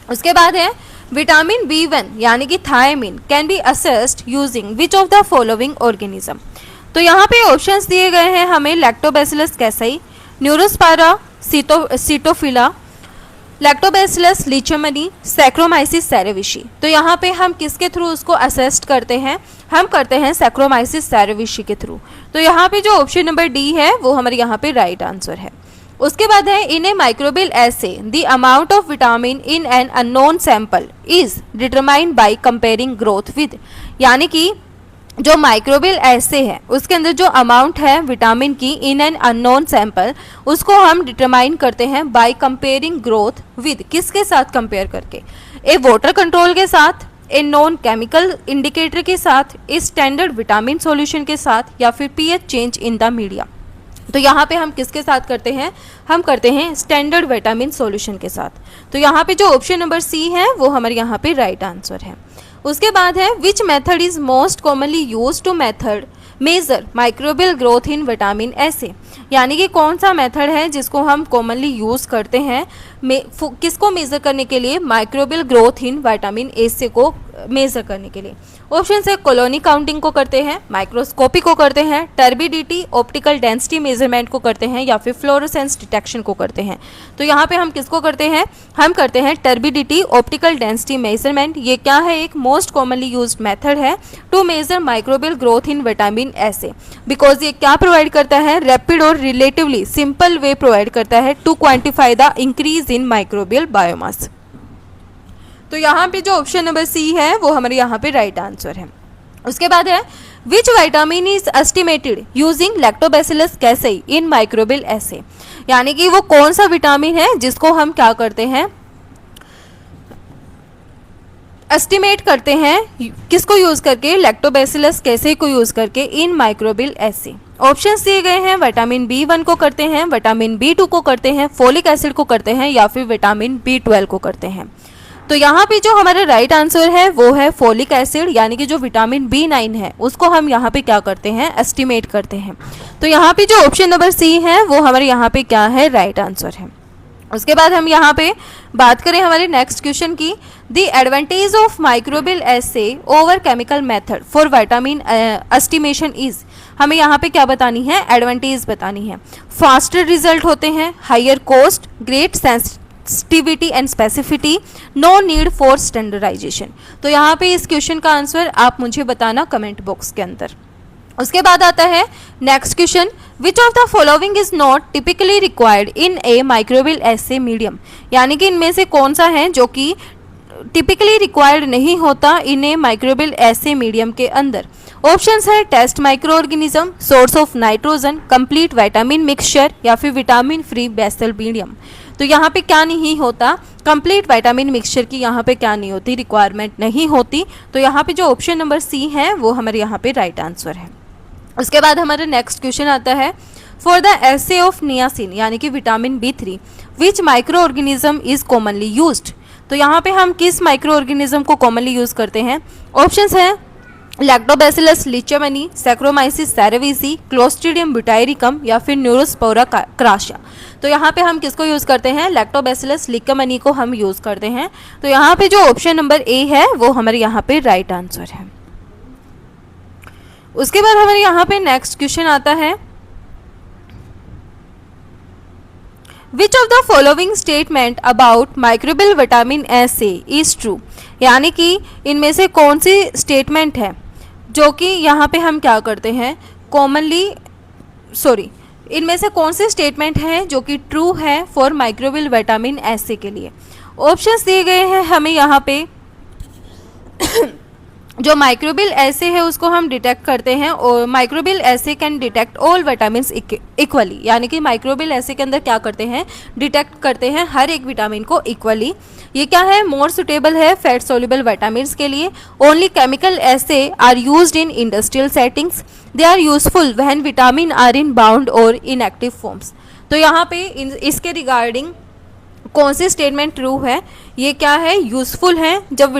उसके बाद है विटामिन B1 यानी कि thiamine can be assessed using which of the following organism. तो यहाँ पे ऑप्शंस दिए गए हैं हमें Lactobacillus casei, Neurospora sitophila, Lactobacillus leichmannii, Saccharomyces cerevisiae. तो यहाँ पे हम किसके थ्रू उसको असेस्ट करते हैं, हम करते हैं सैक्रोमाइसिस सेरेविशी के थ्रू। तो यहाँ पे जो ऑप्शन नंबर डी है वो हमारे यहाँ पे राइट आंसर है। उसके बाद है in a microbial assay the amount of vitamin in an unknown sample is determined by comparing growth with. यानी कि जो माइक्रोबियल एसे है उसके अंदर जो अमाउंट है विटामिन की इन एन अननोन सैंपल उसको हम डिटरमाइन करते हैं बाय कंपेयरिंग ग्रोथ विद, किसके साथ कंपेयर करके, ए वाटर कंट्रोल के साथ, ए नॉन केमिकल इंडिकेटर के साथ, ए स्टैंडर्ड विटामिन सॉल्यूशन के साथ या फिर pH change in the media. तो यहाँ पे हम किसके साथ करते हैं, हम करते हैं स्टैंडर्ड विटामिन सॉल्यूशन के साथ। तो यहाँ पे जो ऑप्शन नंबर सी है वो हमारे यहाँ पे राइट आंसर है। उसके बाद है which method is most commonly used to measure microbial growth in vitamin assay. यानी कि कौन सा मेथड है जिसको हम कॉमनली यूज़ करते हैं किसको मेज़र करने के लिए, माइक्रोबियल ग्रोथ इन विटामिन ए से को मेज़र करने के लिए। ऑप्शन है कॉलोनी काउंटिंग को करते हैं, माइक्रोस्कोपी को करते हैं, टर्बिडिटी ऑप्टिकल डेंसिटी मेजरमेंट को करते हैं, या फिर फ्लोरोसेंस डिटेक्शन को करते हैं। तो यहाँ पे हम किसको करते हैं, हम करते हैं टर्बिडिटी ऑप्टिकल डेंसिटी मेजरमेंट। ये क्या है, एक मोस्ट कॉमनली यूज्ड मेथड है to measure microbial growth in vitamin assay, because ये क्या प्रोवाइड करता है, रैपिड और रिलेटिवली सिंपल वे प्रोवाइड करता है to quantify the increase in microbial biomass. तो यहाँ पे जो ऑप्शन नंबर सी है वो हमारे यहाँ पे राइट आंसर है। उसके बाद है which vitamin is estimated using Lactobacillus casei in microbial assay, यानी कि वो कौन सा विटामिन है जिसको हम क्या करते हैं, एस्टिमेट करते हैं, किसको यूज करके, लैक्टोबैसिलस कैसेई को यूज करके इन माइक्रोबियल एसे। ऑप्शंस दिए गए हैं, विटामिन B1 को करते हैं, विटामिन B2 को करते हैं, फोलिक एसिड को करते हैं, या फिर विटामिन B12 को करते हैं। तो यहाँ पे जो हमारा राइट आंसर है वो है फोलिक एसिड, यानी कि जो विटामिन B9 है उसको हम यहाँ पे क्या करते हैं, एस्टिमेट करते हैं। तो यहाँ पे जो ऑप्शन नंबर सी है वो हमारे यहाँ पे क्या है, राइट आंसर है। उसके बाद हम यहाँ पे बात करें हमारे नेक्स्ट क्वेश्चन की, the advantage of microbial essay over chemical method for vitamin estimation is, हमें यहाँ पे क्या बतानी है, एडवांटेज बतानी है। फास्टर रिजल्ट होते हैं, higher cost, great sensitivity and specificity, no need for standardization. तो यहाँ पे इस क्वेश्चन का आंसर आप मुझे बताना कमेंट बॉक्स के अंदर। उसके बाद आता है next question, which of the following is not typically required in a microbial essay medium, यानी कि इनमें से कौन सा है जो कि टिपिकली रिक्वायर्ड नहीं होता इन ए माइक्रोबियल एसे मीडियम के अंदर। ऑप्शंस है test microorganism, source of nitrogen, complete vitamin mixture, या फिर विटामिन फ्री बेसल मीडियम। तो यहाँ पे क्या नहीं होता, कंप्लीट विटामिन मिक्सचर की यहाँ पे क्या नहीं होती, रिक्वायरमेंट नहीं होती। तो यहाँ पे जो ऑप्शन नंबर सी है वो हमारे यहाँ पे राइट आंसर है। उसके बाद हमारा नेक्स्ट क्वेश्चन आता है, for the essay of niacin, यानी कि vitamin B3, which microorganism is commonly used. तो यहाँ पे हम किस माइक्रो ऑर्गेनिज्म को कॉमनली यूज करते हैं। ऑप्शंस हैं लैक्टोबैसिलस लिचेमनी, सैक्रोमाइसिस सेरेविसी, क्लोस्ट्रिडियम ब्यूटाइरिकम, या फिर न्यूरोस्पोरा क्रासिया। तो यहाँ पे हम किसको यूज़ करते हैं, लैक्टोबैसिलस लिचेमनी को हम यूज़ करते हैं। तो यहाँ पे जो ऑप्शन नंबर ए है वो हमारे यहाँ पे राइट आंसर है। उसके बाद हमारे यहाँ पे नेक्स्ट क्वेश्चन आता है, which of the following statement about microbial vitamin essay is true, यानी कि इनमें से कौन सी स्टेटमेंट है जो कि यहाँ पे हम क्या करते हैं कॉमनली, इनमें से कौन सी स्टेटमेंट है जो कि ट्रू है फॉर माइक्रोबियल विटामिन एसे के लिए। ऑप्शंस दिए गए हैं हमें यहाँ पे जो माइक्रोबियल एसे है उसको हम डिटेक्ट करते हैं, और microbial essay can detect all vitamins equally, यानी कि माइक्रोबियल एसे के अंदर क्या करते हैं, डिटेक्ट करते हैं हर एक विटामिन को इक्वली। ये क्या है, मोर सुटेबल है फैट सोल्यूबल विटामिन्स के लिए। Only chemical assay are used in industrial settings, they are useful when vitamin are in bound और इनएक्टिव फॉर्म्स। तो यहाँ पे इसके रिगार्डिंग कौन सी स्टेटमेंट ट्रू है, ये क्या है, यूजफुल है जब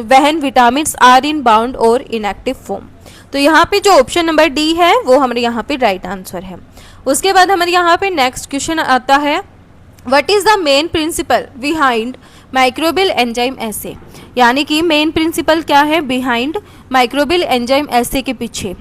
वहन विटामिन्स आर इन बाउंड और इनएक्टिव फॉर्म। तो यहाँ पे जो ऑप्शन नंबर डी है वो हमारे यहाँ पे राइट आंसर है। उसके बाद हमारे यहाँ पे नेक्स्ट क्वेश्चन आता है, what is the main principle behind microbial enzyme assay, यानी कि मेन प्रिंसिपल क्या है बिहाइंड माइक्रोबियल एंजाइम एसे के पीछे।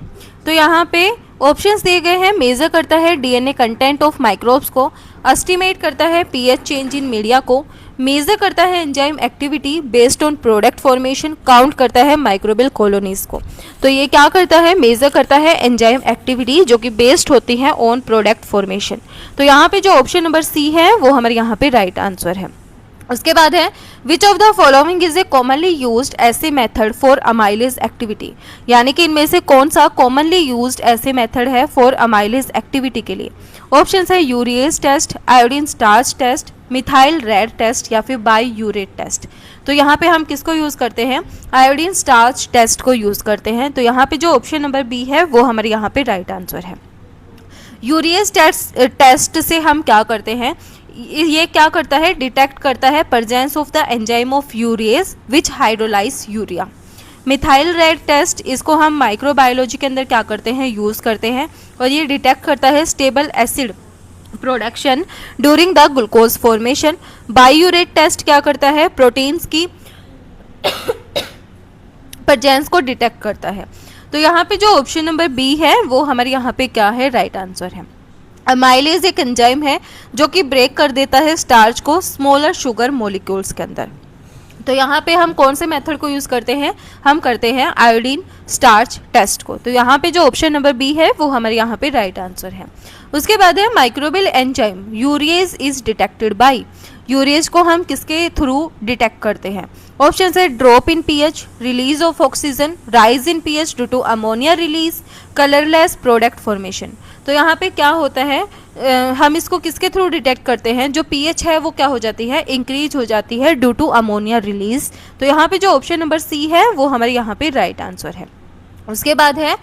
तो यहाँ पे ऑप्शंस दिए गए हैं, मेजर करता है डीएनए कंटेंट ऑफ माइक्रोब्स को, एस्टिमेट करता है पीएच चेंज इन मीडिया को, मेजर करता है enzyme activity based on product formation, count करता है माइक्रोबियल कॉलोनीज को। तो ये क्या करता है, मेजर करता है एंजाइम एक्टिविटी जो कि बेस्ड होती है ऑन प्रोडक्ट फॉर्मेशन। तो यहाँ पे जो ऑप्शन नंबर सी है वो हमारे यहाँ पे राइट आंसर है। उसके बाद है, which of the following is a commonly used assay method for amylase activity, यानी कि इनमें से कौन सा कॉमनली यूज्ड ऐसे मेथड है फॉर अमाइलेज एक्टिविटी के लिए। ऑप्शंस है urease test, iodine starch test, methyl red test, या फिर बाई यूरेट टेस्ट। तो यहाँ पे हम किसको यूज़ करते हैं, आयोडीन स्टार्च टेस्ट को यूज़ करते हैं। तो यहाँ पे जो ऑप्शन नंबर बी है वो हमारे यहाँ पे राइट आंसर है। यूरिएज टेस्ट से हम क्या करते हैं, ये क्या करता है, डिटेक्ट करता है presence of the enzyme of urease which hydrolyse urea. Methyl red test, इसको हम माइक्रोबायोलॉजी के अंदर क्या करते हैं, यूज़ करते हैं, और ये डिटेक्ट करता है stable acid production during the glucose formation. Biuret test क्या करता है, प्रोटीन्स की प्रेजेंस को डिटेक्ट करता है। तो यहाँ पे जो ऑप्शन नंबर बी है वो हमारे यहाँ पे क्या है, राइट आंसर है। अमाइलेज एक एंजाइम है जो कि ब्रेक कर देता है स्टार्च को स्मॉलर शुगर मॉलिक्यूल्स के अंदर। तो यहाँ पे हम कौन से मेथड को यूज़ करते हैं, हम करते हैं आयोडीन स्टार्च टेस्ट को। तो यहाँ पे जो ऑप्शन नंबर बी है वो हमारे यहाँ पे राइट आंसर है। उसके बाद है microbial enzyme urease is detected by. Urease को हम किसके थ्रू डिटेक्ट करते हैं, ऑप्शन है drop in pH, release of oxygen, rise in pH due to ammonia release, colourless product formation. तो यहाँ पे क्या होता है, हम इसको किसके थ्रू डिटेक्ट करते हैं, जो पीएच है वो क्या हो जाती है, इंक्रीज हो जाती है ड्यू टू अमोनिया रिलीज। तो यहाँ पे जो ऑप्शन नंबर सी है वो हमारे यहाँ पे राइट आंसर है। उसके बाद है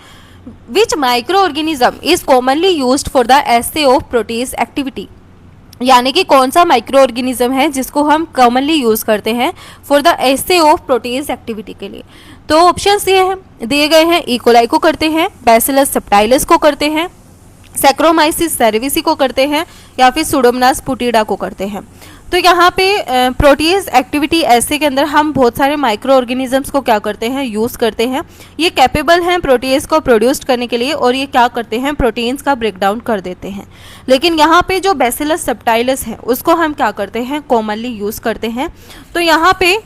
which microorganism is commonly used for the assay of protease activity. यानी कि कौन सा माइक्रो ऑर्गेनिज्म है जिसको हम कॉमनली यूज करते हैं for the assay of protease activity के लिए। तो ऑप्शन ये दिए गए हैं, इकोलाई को करते हैं, बैसिलस सब्टाइलस को करते हैं, सैक्रोमाइसिस सेरेविसी को करते हैं, या फिर सुडोमोनास पुटिडा को करते हैं। तो यहाँ पे प्रोटीज एक्टिविटी ऐसे के अंदर हम बहुत सारे माइक्रो ऑर्गेनिजम्स को क्या करते हैं, यूज़ करते हैं। ये कैपेबल हैं प्रोटीज को प्रोड्यूस करने के लिए, और ये क्या करते हैं, प्रोटीन्स का ब्रेकडाउन कर देते हैं। लेकिन यहाँ पे जो बैसिलस सब्टाइलस है उसको हम क्या करते हैं, कॉमनली यूज़ करते हैं। तो यहाँ पे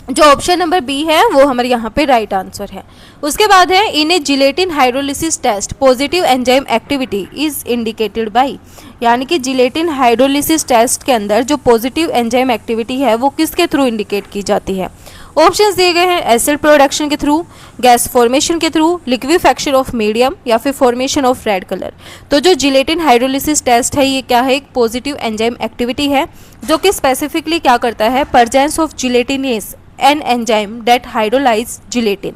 जो ऑप्शन नंबर बी है वो हमारे यहाँ पे राइट आंसर है। उसके बाद है in a gelatin hydrolysis test positive enzyme activity is indicated by. यानी कि जिलेटिन हाइड्रोलिसिस टेस्ट के अंदर जो पॉजिटिव एंजाइम एक्टिविटी है वो किसके थ्रू इंडिकेट की जाती है। ऑप्शंस दिए गए हैं एसिड प्रोडक्शन के थ्रू, गैस फॉर्मेशन के थ्रू, लिक्विफैक्शन ऑफ मीडियम, या फिर फॉर्मेशन ऑफ रेड कलर। तो जो जिलेटिन हाइड्रोलिसिस टेस्ट है ये क्या है, एक पॉजिटिव एंजाइम एक्टिविटी है जो कि स्पेसिफिकली क्या करता है, presence of gelatinase an enzyme that hydrolyse gelatin.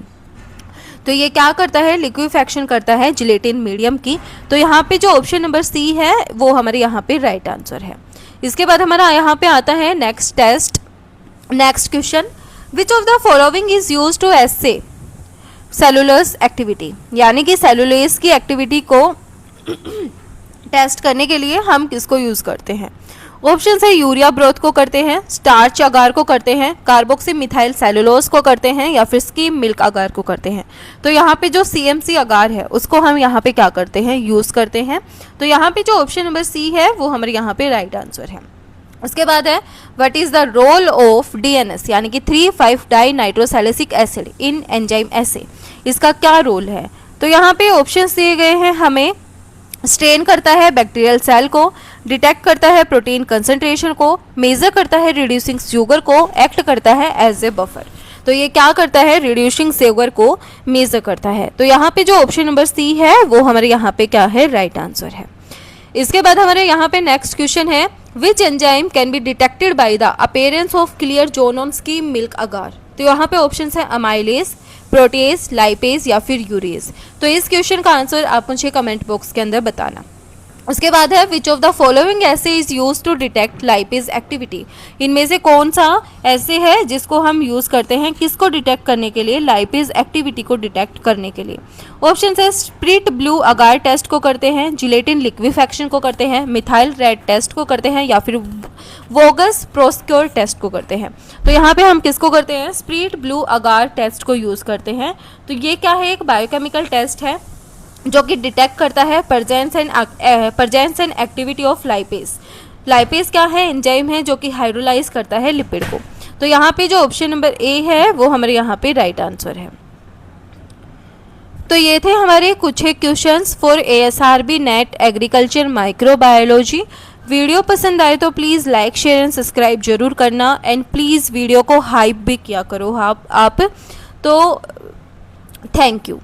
तो ये क्या करता है, लिक्विफैक्शन करता है जिलेटिन मीडियम की। तो यहाँ पे जो ऑप्शन नंबर सी है वो हमारे यहाँ पे राइट आंसर है। इसके बाद हमारा यहाँ पे आता है next question, which of the following is use to assay cellulose activity. यानी कि सेलुलोज की एक्टिविटी को टेस्ट करने के लिए हम किसको यूज करते हैं। ऑप्शन है यूरिया ब्रोथ को करते हैं, स्टार्च अगार को करते हैं, कार्बोक्सी मिथाइल सेलुलोज को करते हैं, या फिर स्कीम मिल्क अगार को करते हैं। तो यहाँ पे जो CMC अगार है उसको हम यहाँ पे क्या करते हैं, यूज़ करते हैं। तो यहाँ पे जो ऑप्शन नंबर सी है वो हमारे यहाँ पे राइट आंसर है। उसके बाद है what is the role of DNS यानी कि 3,5 dinitrosalicylic acid in enzyme assay. इसका क्या रोल है। तो यहाँ पे ऑप्शन दिए गए हैं हमें, स्ट्रेन करता है बैक्टीरियल सेल को, डिटेक्ट करता है प्रोटीन कंसंट्रेशन को, मेजर करता है रिड्यूसिंग शुगर को, एक्ट करता है एज ए बफर। तो ये क्या करता है, रिड्यूसिंग शुगर को मेजर करता है। तो यहाँ पे जो ऑप्शन नंबर सी है वो हमारे यहाँ पे क्या है, राइट आंसर है। इसके बाद हमारे यहाँ पे नेक्स्ट क्वेश्चन है, which enzyme can be detected by the appearance of clear zone on skim milk agar. तो यहाँ पे ऑप्शन है अमाइलेज, प्रोटेज, लाइपेज, या फिर यूरेज। तो इस क्वेश्चन का आंसर आप मुझे कमेंट बॉक्स के अंदर बताना। उसके बाद है which of the following assay is use to detect lipase activity. इनमें से कौन सा ऐसे है जिसको हम यूज करते हैं, किसको डिटेक्ट करने के लिए, लाइपेज एक्टिविटी को डिटेक्ट करने के लिए। ऑप्शन है स्प्रिट ब्लू अगार टेस्ट को करते हैं, जिलेटिन लिक्विफैक्शन को करते हैं, मिथाइल रेड टेस्ट को करते हैं, या फिर वोगस प्रोस्क्योर टेस्ट को करते हैं। तो यहाँ पे हम किसको करते हैं, स्प्रिट ब्लू अगार टेस्ट को यूज करते हैं। तो ये क्या है, एक बायोकेमिकल टेस्ट है जो कि डिटेक्ट करता है presence and activity of lipase. Lipase क्या है, एंजाइम है जो कि हाइड्रोलाइज करता है लिपिड को। तो यहाँ पे जो ऑप्शन नंबर ए है वो हमारे यहाँ पे राइट आंसर है। तो ये थे हमारे कुछ एक questions for ASRB net agriculture microbiology. Video पसंद आए तो please like share and subscribe जरूर करना, एंड प्लीज़ वीडियो को हाइप भी किया करो आप। तो थैंक यू।